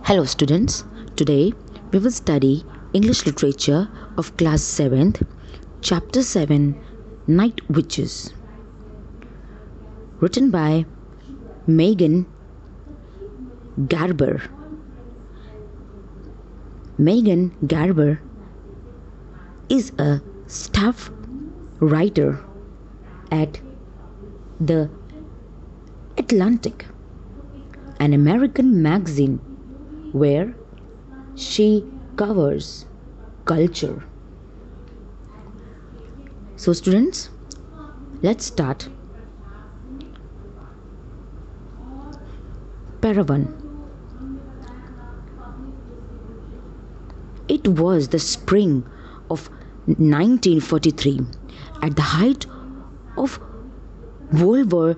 Hello students, today we will study English literature of class 7th, chapter 7, Night Witches, written by Megan Garber. Megan Garber is a staff writer at The Atlantic, an American magazine where she covers culture. So students, let's start. Part-1. It was the spring of 1943, at the height of World War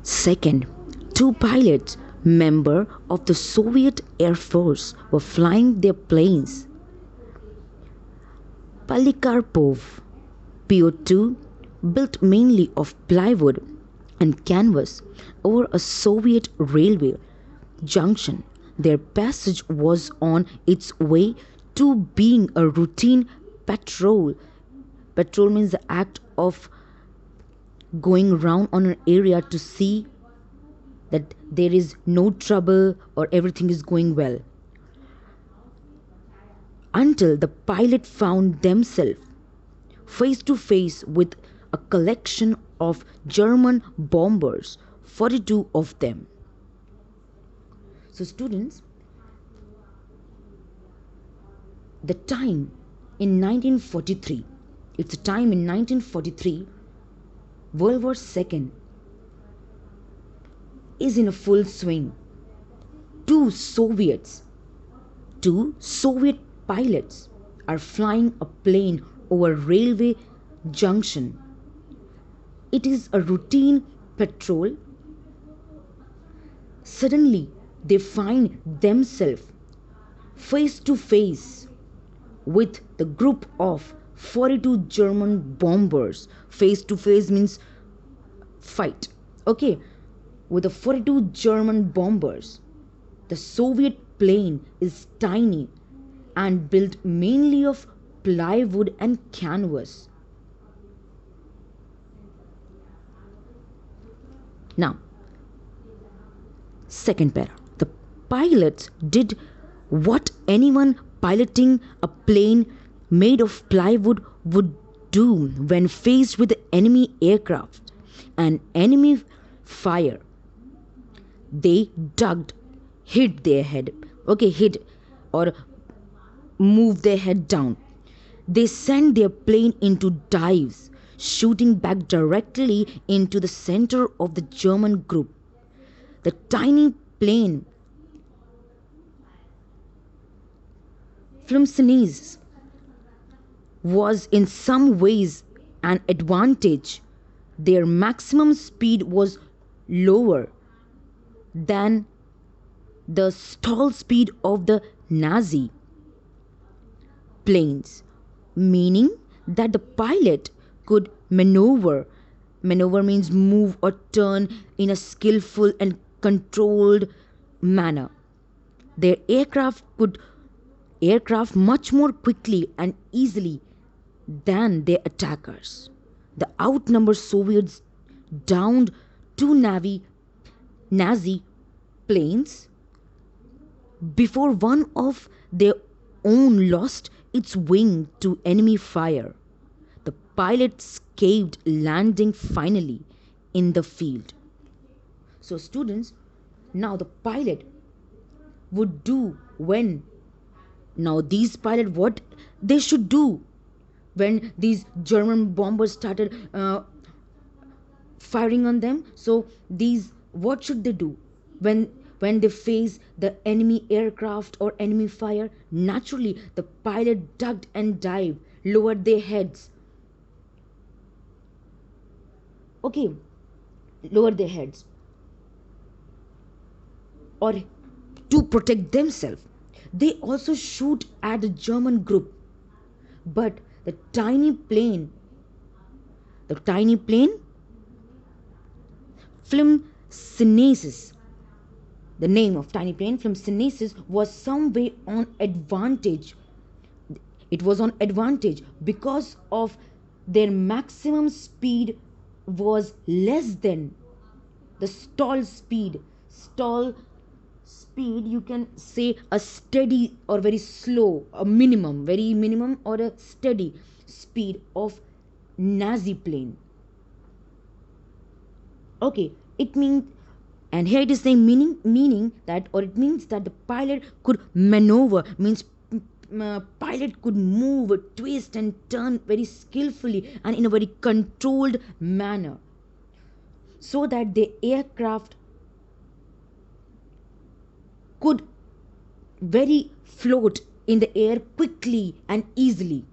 II. Two pilots, member of the Soviet Air Force, were flying their planes. Polikarpov PO-2, built mainly of plywood and canvas, over a Soviet railway junction. Their passage was on its way to being a routine patrol. Patrol means the act of going around on an area to see that there is no trouble or everything is going well, until the pilot found themselves face to face with a collection of German bombers, 42 of them. So students, the time in 1943, it's a time in 1943, World War II is in a full swing. Two Soviet pilots are flying a plane over a railway junction. It is a routine patrol. Suddenly, they find themselves face to face with the group of 42 German bombers. Face to face means fight. Okay, with the 42 German bombers. The Soviet plane is tiny and built mainly of plywood and canvas. Now, second para. The pilots did what anyone piloting a plane made of plywood would do when faced with enemy aircraft and enemy fire. They ducked, hid their head, hid or moved their head down. They sent their plane into dives, shooting back directly into the center of the German group. The tiny plane Flimsinese was in some ways an advantage. Their maximum speed was lower than the stall speed of the Nazi planes, meaning that the pilot could maneuver means move or turn in a skillful and controlled manner. Their aircraft much more quickly and easily than their attackers. The outnumbered Soviets downed two Nazi planes before one of their own lost its wing to enemy fire. The pilot escaped, landing finally in the field. So students, now the pilot would do these pilots, what they should do when these German bombers started firing on them. So what should they do when they face the enemy aircraft or enemy fire? Naturally, the pilot ducked and dived, lowered their heads. Lower their heads, or to protect themselves. They also shoot at the German group, but the tiny plane Flimsinese the name of tiny plane from Synesis was some way on advantage. It was on advantage because of their maximum speed was less than the stall speed, you can say a steady or very slow, a minimum, very minimum or a steady speed of Nazi plane. Okay, it means, and here it is saying meaning that, or it means that the pilot could maneuver, means pilot could move, twist and turn very skillfully and in a very controlled manner, so that the aircraft could very float in the air quickly and easily.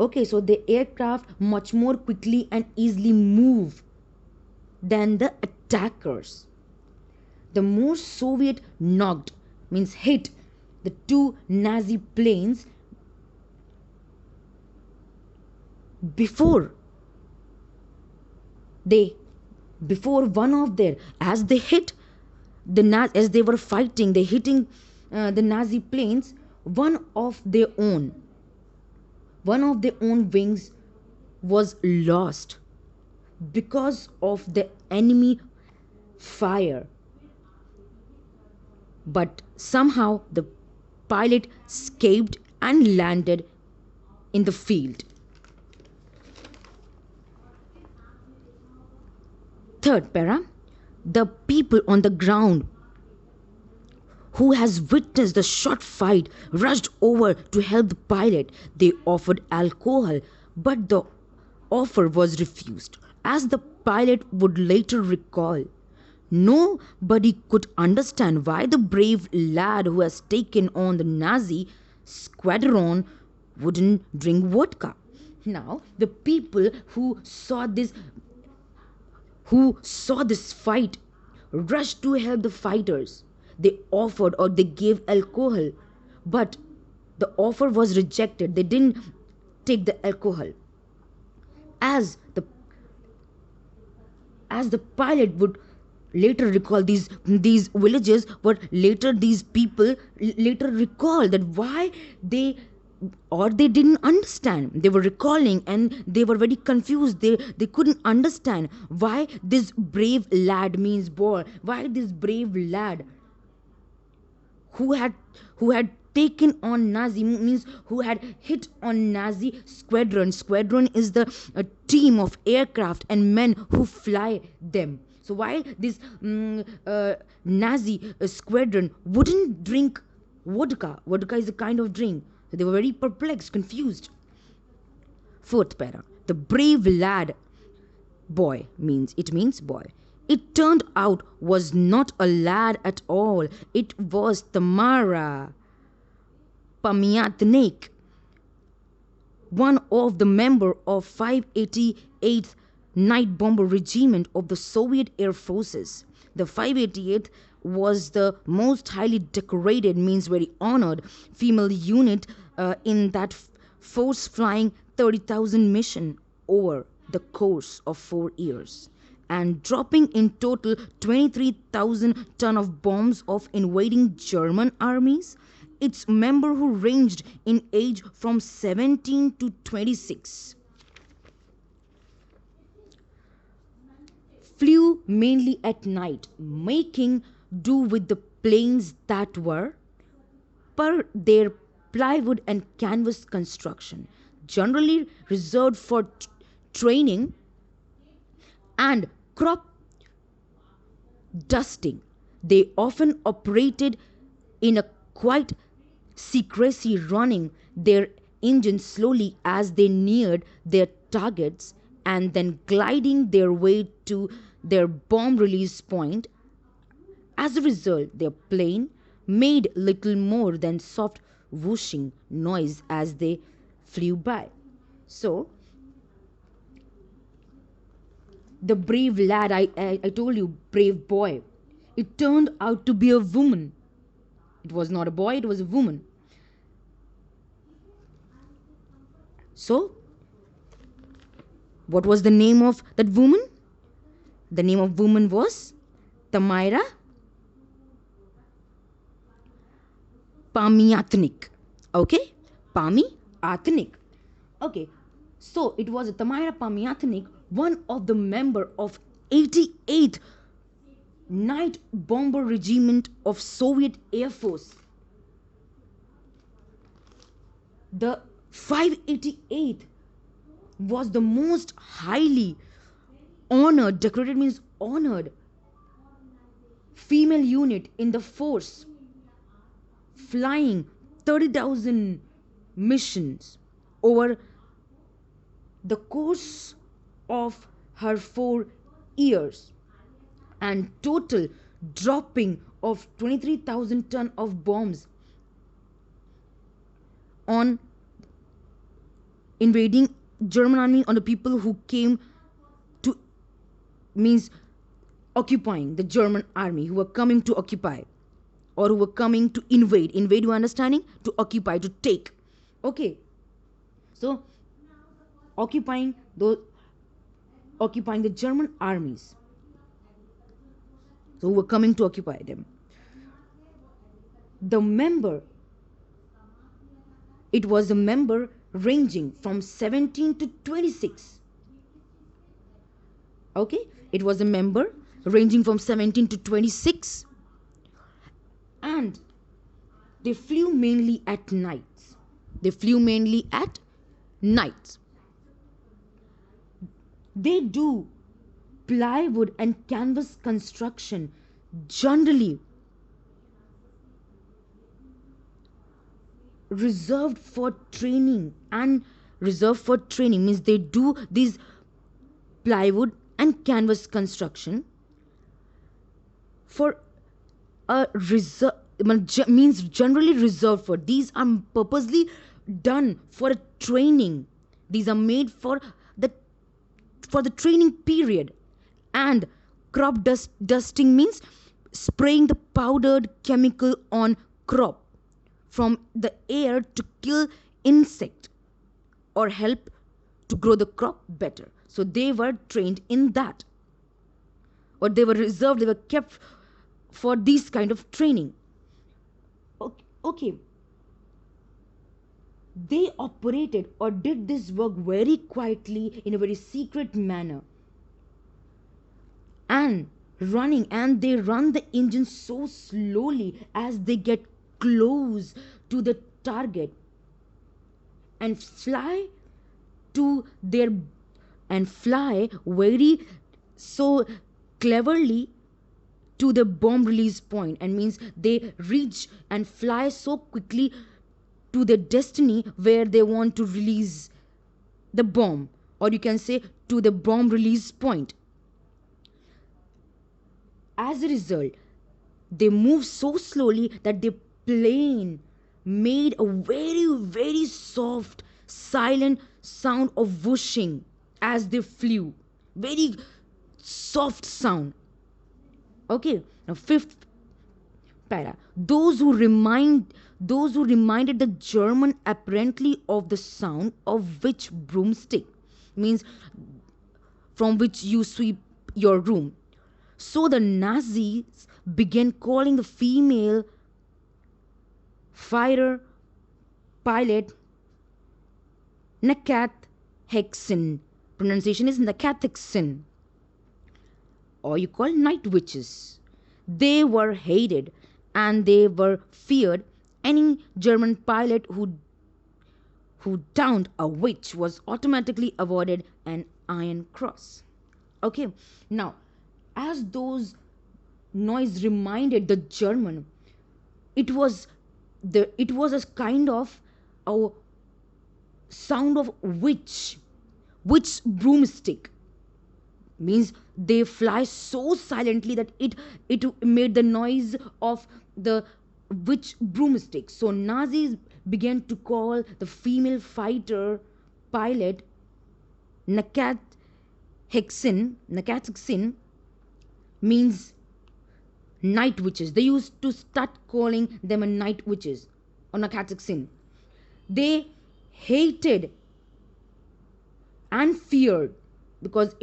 Okay, so the aircraft much more quickly and easily move than the attackers. The more Soviet knocked, means hit, the two Nazi planes before one of their, as they hit as they were fighting, they hitting the Nazi planes, one of their own wings was lost because of the enemy fire. But somehow the pilot escaped and landed in the field. Third para, the people on the ground who has witnessed the short fight rushed over to help the pilot. They offered alcohol, but the offer was refused. As the pilot would later recall, nobody could understand why the brave lad who has taken on the Nazi squadron wouldn't drink vodka. Now, the people who saw this fight rushed to help the fighters. They offered or they gave alcohol, but the offer was rejected. They didn't take the alcohol. As the pilot would later recall, these villages, but later these people later recall that why they didn't understand. They were recalling and they were very confused. They couldn't understand why this brave lad, means boy, why this brave lad who had taken on Nazi, means who had hit on Nazi squadron. Squadron is the team of aircraft and men who fly them. So why this Nazi squadron wouldn't drink vodka? Vodka is a kind of drink. So they were very perplexed, confused. Fourth para, the brave lad, boy, means boy. It turned out was not a lad at all. It was Tamara Pamiatnik, one of the member of 588th Night Bomber Regiment of the Soviet Air Forces. The 588th was the most highly decorated, means very honored, female unit in that force, flying 30,000 mission over the course of 4 years and dropping in total 23,000 ton of bombs of invading German armies. Its member who ranged in age from 17 to 26 flew mainly at night, making do with the planes that were, per their plywood and canvas construction, generally reserved for training and crop dusting. They often operated in a quiet secrecy, running their engines slowly as they neared their targets and then gliding their way to their bomb release point. As a result, their plane made little more than soft whooshing noise as they flew by. So, the brave lad, I told you, brave boy, it turned out to be a woman. It was not a boy, it was a woman. So, what was the name of that woman? The name of woman was Tamara Pamiatnik. Okay, Pamiatnik. Okay, so it was Tamara Pamiatnik, one of the member of 88th Night Bomber Regiment of Soviet Air Force. The 588th was the most highly honored, decorated means honored, female unit in the force, flying 30,000 missions over the course of her 4 years, and total dropping of 23,000 tons of bombs on invading German army, on the people who came to, means occupying the German army, who were coming to occupy, or who were coming to invade. Invade, you understanding? To occupy, to take. Okay. So occupying the German armies. So who were coming to occupy them. The member, it was a member ranging from 17 to 26. Okay, it was a member ranging from 17 to 26, and they flew mainly at nights. They do plywood and canvas construction, generally reserved for training, means they do these plywood and canvas construction for a reserve, means generally reserved for. These are purposely done for a training. These are made for the training period. And crop dusting means spraying the powdered chemical on crop from the air to kill insect or help to grow the crop better. So they were trained in that, or they were reserved, they were kept for this kind of training. Okay. They operated or did this work very quietly, in a very secret manner, and they run the engine so slowly as they get close to the target, and fly very so cleverly to the bomb release point, and means they reach and fly so quickly to the destiny where they want to release the bomb, or you can say to the bomb release point. As a result, they move so slowly that the plane made a very, very soft, silent sound of whooshing as they flew. Very soft sound. Okay, now fifth para. Those who reminded the German apparently of the sound of which broomstick, means from which you sweep your room. So the Nazis began calling the female fighter pilot Nakathexen. Pronunciation is Nakathexen, or you call night witches. They were hated and they were feared. Any German pilot who downed a witch was automatically awarded an Iron Cross. Okay, now as those noise reminded the German, it was a kind of a sound of witch broomstick, means they fly so silently that it made the noise of the witch broomstick. So Nazis began to call the female fighter pilot Nakathexen, means night witches. They used to start calling them a night witches or Nakathexen. They hated and feared because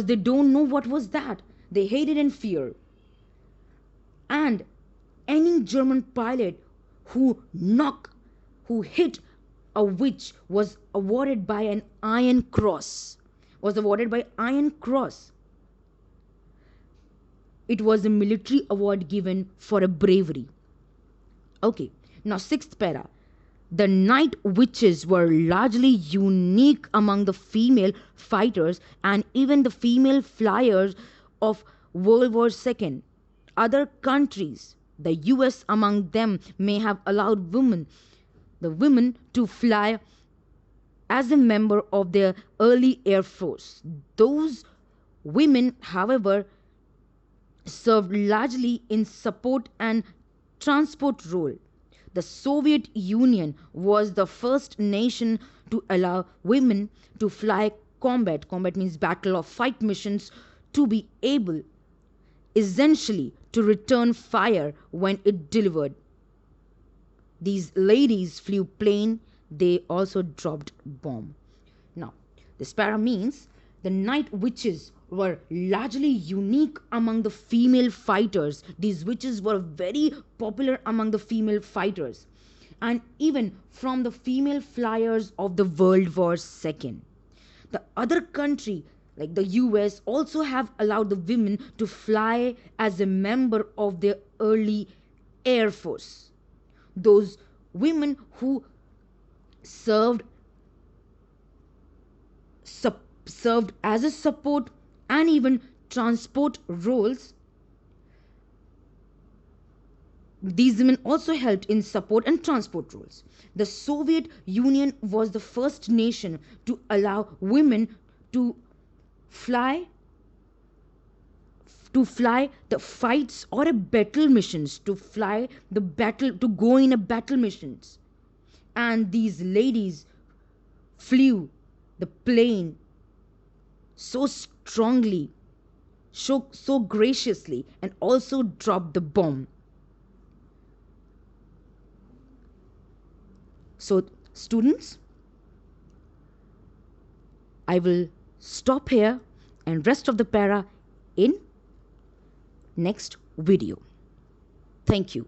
they don't know what was that. They hated and feared. And any German pilot who hit a witch was awarded by an Iron Cross. Was awarded by Iron Cross. It was a military award given for a bravery. Okay, now sixth para. The night witches were largely unique among the female fighters and even the female flyers of World War II. Other countries, the US among them, may have allowed the women to fly as a member of their early air force. Those women, however, served largely in support and transport role. The Soviet Union was the first nation to allow women to fly combat means battle or fight missions, to be able essentially to return fire when it delivered. These ladies flew plane, they also dropped bomb. Now, this para means the night witches were largely unique among the female fighters. These witches were very popular among the female fighters and even from the female flyers of the World War II. The other country like the US also have allowed the women to fly as a member of their early air force. Those women who served served as a support and even transport roles. These women also helped in support and transport roles. The Soviet Union was the first nation to allow women to fly the fights or a battle missions, to fly the battle, to go in a battle missions. And these ladies flew the plane so strongly, so graciously, and also dropped the bomb. So, students, I will stop here and rest of the para in next video. Thank you.